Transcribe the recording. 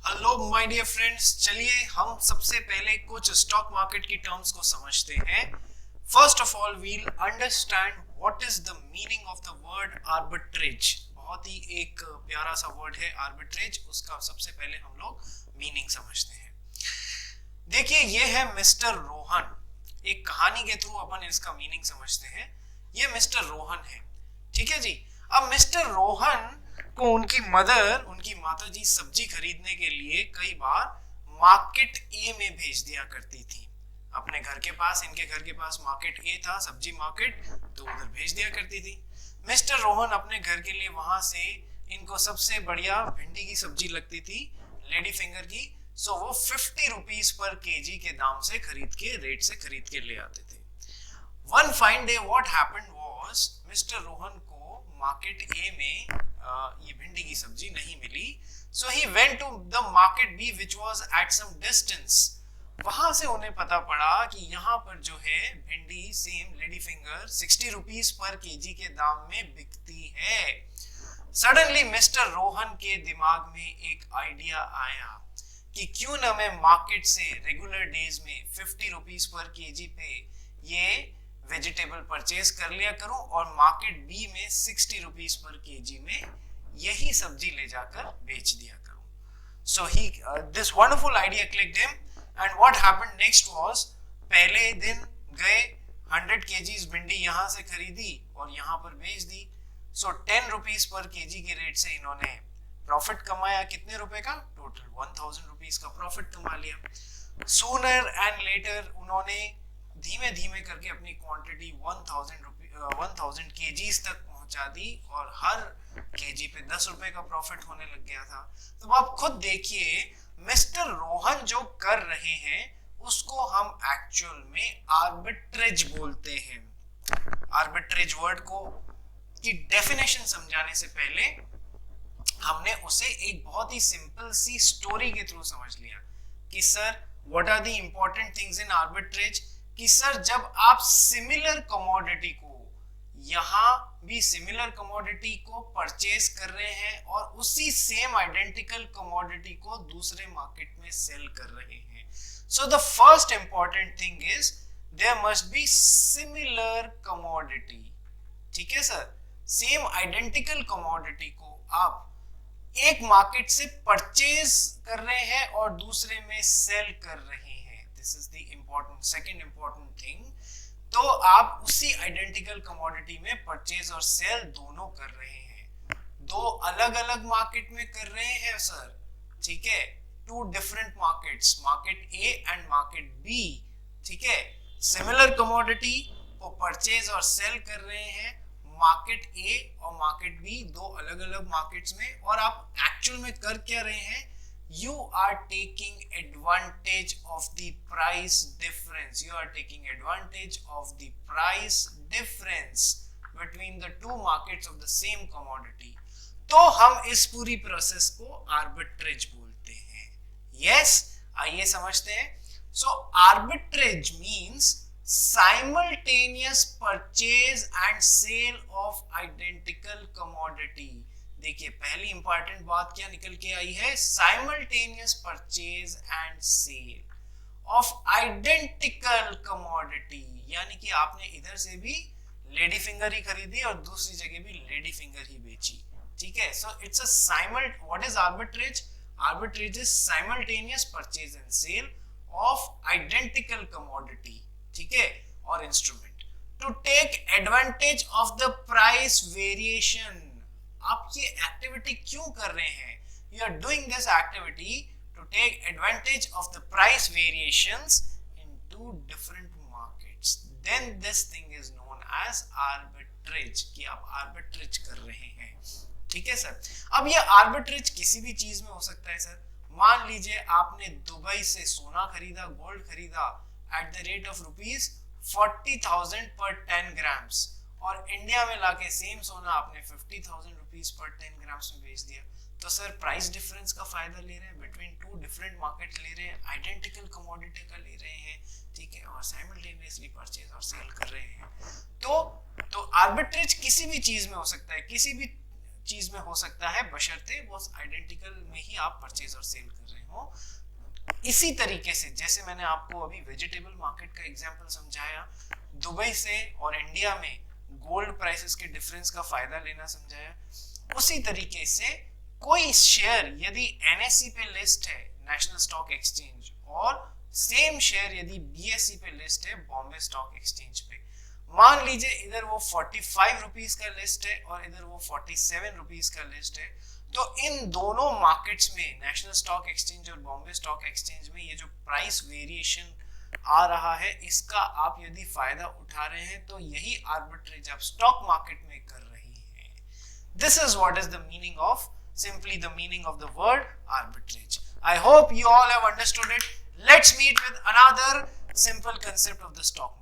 Hello my dear friends, चलिए हम सबसे पहले कुछ स्टॉक मार्केट की टर्म्स को समझते हैं। First of all we'll understand what is the meaning of the word arbitrage. बहुत ही एक प्यारा सा वर्ड है आर्बिट्रेज, उसका सबसे पहले हम लोग मीनिंग समझते हैं। देखिए ये है मिस्टर रोहन, एक कहानी के थ्रू अपन इसका मीनिंग समझते हैं। ये मिस्टर रोहन है, ठीक है जी। अब मिस्टर रोहन को उनकी मदर, उनकी माताजी सब्जी खरीदने के लिए कई बार मार्केट ए में भेज दिया करती थी। अपने घर के पास, इनके घर के पास मार्केट ए था, सब्जी मार्केट, तो उधर भेज दिया करती थी। मिस्टर रोहन अपने घर के लिए वहां से इनको सबसे बढ़िया भिंडी की सब्जी लगती थी, लेडी फिंगर की, सो वो 50 रुपीज पर केजी के दाम से खरीद के, रेट से खरीद के ले आते थे। One fine day what happened was, mister Rohan को मार्केट ए में ये भिंडी की सब्जी नहीं मिली, so he went to the market B which was at some distance. वहां से उन्हें पता पड़ा कि यहाँ पर जो है भिंडी same lady finger 60 rupees per KG के दाम में बिकती है। सडनली मिस्टर रोहन के दिमाग में एक आइडिया आया कि क्यों ना मैं मार्केट से रेगुलर डेज में 50 रुपीज पर केजी पे ये वेजिटेबल परचेज कर लिया करूं और मार्केट बी में 60 रुपीज पर केजी में यही सब्जी ले जाकर बेच दिया करूं। So he this wonderful idea clicked him and what happened next was, पहले दिन गए 100 केजीज भिंडी यहां से खरीदी और यहां पर बेच दी। सो 10 रुपीज पर केजी के रेट से इन्होंने प्रॉफिट कमाया। कितने रुपए का? टोटल 1000 रुपीज का प्रॉफिट कमा लिया। सूनर एंड लेटर उन्होंने धीमे धीमे करके अपनी क्वांटिटी 1000 केजीज तक पहुंचा दी और हर केजी पे 10 रुपए का प्रॉफिट होने लग गया था। तो आप खुद देखिए मिस्टर रोहन जो कर रहे हैं उसको हम एक्चुअल में आर्बिट्रेज बोलते हैं। आर्बिट्रेज वर्ड को की डेफिनेशन समझाने से पहले हमने उसे एक बहुत ही सिंपल सी स्टोरी के थ्रू समझ लिया कि sir what are the important things in arbitrage. कि सर जब आप सिमिलर कमोडिटी को, यहां भी सिमिलर कमोडिटी को परचेज कर रहे हैं और उसी सेम आइडेंटिकल कमोडिटी को दूसरे मार्केट में सेल कर रहे हैं, so the first important thing is there must be similar commodity. ठीक है सर, सेम आइडेंटिकल कमोडिटी को आप एक मार्केट से परचेज कर रहे हैं और दूसरे में सेल कर रहे हैं। This is the second important thing। तो आप उसी आइडेंटिकल कमोडिटी में परचेज और सेल दोनों कर रहे हैं, दो अलग अलग मार्केट में कर रहे हैं सर, ठीक है, two different markets, market A and market B. ठीक है, सिमिलर कमोडिटी को परचेज और सेल कर रहे हैं मार्केट ए और मार्केट बी, दो अलग अलग मार्केट्स में। और आप एक्चुअल में कर क्या रहे हैं? You are taking advantage of the price difference. You are taking advantage of the price difference between the two markets of the same commodity. तो हम इस पूरी प्रोसेस को आर्बिट्रेज बोलते हैं। Yes, आइए समझते हैं। So arbitrage means simultaneous purchase and sale of identical commodity। देखिए पहली इंपॉर्टेंट बात क्या निकल के आई है? Simultaneous purchase and sell of identical commodity, यानी कि आपने इधर से भी लेडी फिंगर ही खरीदी और दूसरी जगह भी लेडी फिंगर ही बेची। ठीक है, so it's a what is arbitrage? Arbitrage is simultaneous purchase and sell of identical commodity, ठीक है, और instrument to take advantage of the price variation. आप ये एक्टिविटी क्यों कर रहे हैं? You are doing this activity to take advantage of the price variations in two different markets. Then this thing is known as arbitrage, कि आप arbitrage कर रहे हैं। ठीक है सर। अब ये arbitrage किसी भी चीज में हो सकता है सर। मान लीजिए आपने दुबई से सोना खरीदा, गोल्ड खरीदा at the rate of rupees 40,000 per 10 grams और इंडिया में लाके सेम सोना आपने 50,000 रुपीस पर 10 ग्राम्स में बेच दिया। तो सर प्राइस डिफरेंस का फायदा ले रहे हैं, बिटवीन टू डिफरेंट मार्केट ले रहे हैं, आइडेंटिकल कमोडिटी का ले रहे हैं, ठीक है, और साइमल्टेनियसली परचेज और सेल कर रहे हैं। तो आर्बिट्रेज किसी भी चीज में हो सकता है, किसी भी चीज में हो सकता है, बशर्ते वो आइडेंटिकल में ही आप परचेज और सेल कर रहे हैं। हो। इसी तरीके से जैसे मैंने आपको अभी वेजिटेबल मार्केट का एग्जांपल समझाया, दुबई से और इंडिया में गोल्ड प्राइसेस के डिफरेंस का फायदा लेना समझाया, उसी तरीके से कोई शेयर यदि एनएसई पे लिस्ट है, नेशनल स्टॉक एक्सचेंज, और सेम शेयर यदि बीएसई पे लिस्ट है, बॉम्बे स्टॉक एक्सचेंज पे, मान लीजिए इधर वो 45 रुपीस का लिस्ट है और इधर वो 47 रुपीस का लिस्ट है, तो इन दोनों मार्केट्स में, नेशनल स्टॉक एक्सचेंज और बॉम्बे स्टॉक एक्सचेंज में, ये जो प्राइस वेरिएशन आ रहा है इसका आप यदि फायदा उठा रहे हैं तो यही आर्बिट्रेज आप स्टॉक मार्केट में कर रही हैं। This is what is the meaning of, simply the meaning of the word arbitrage. I hope you all have understood it. Let's meet with another simple concept of the stock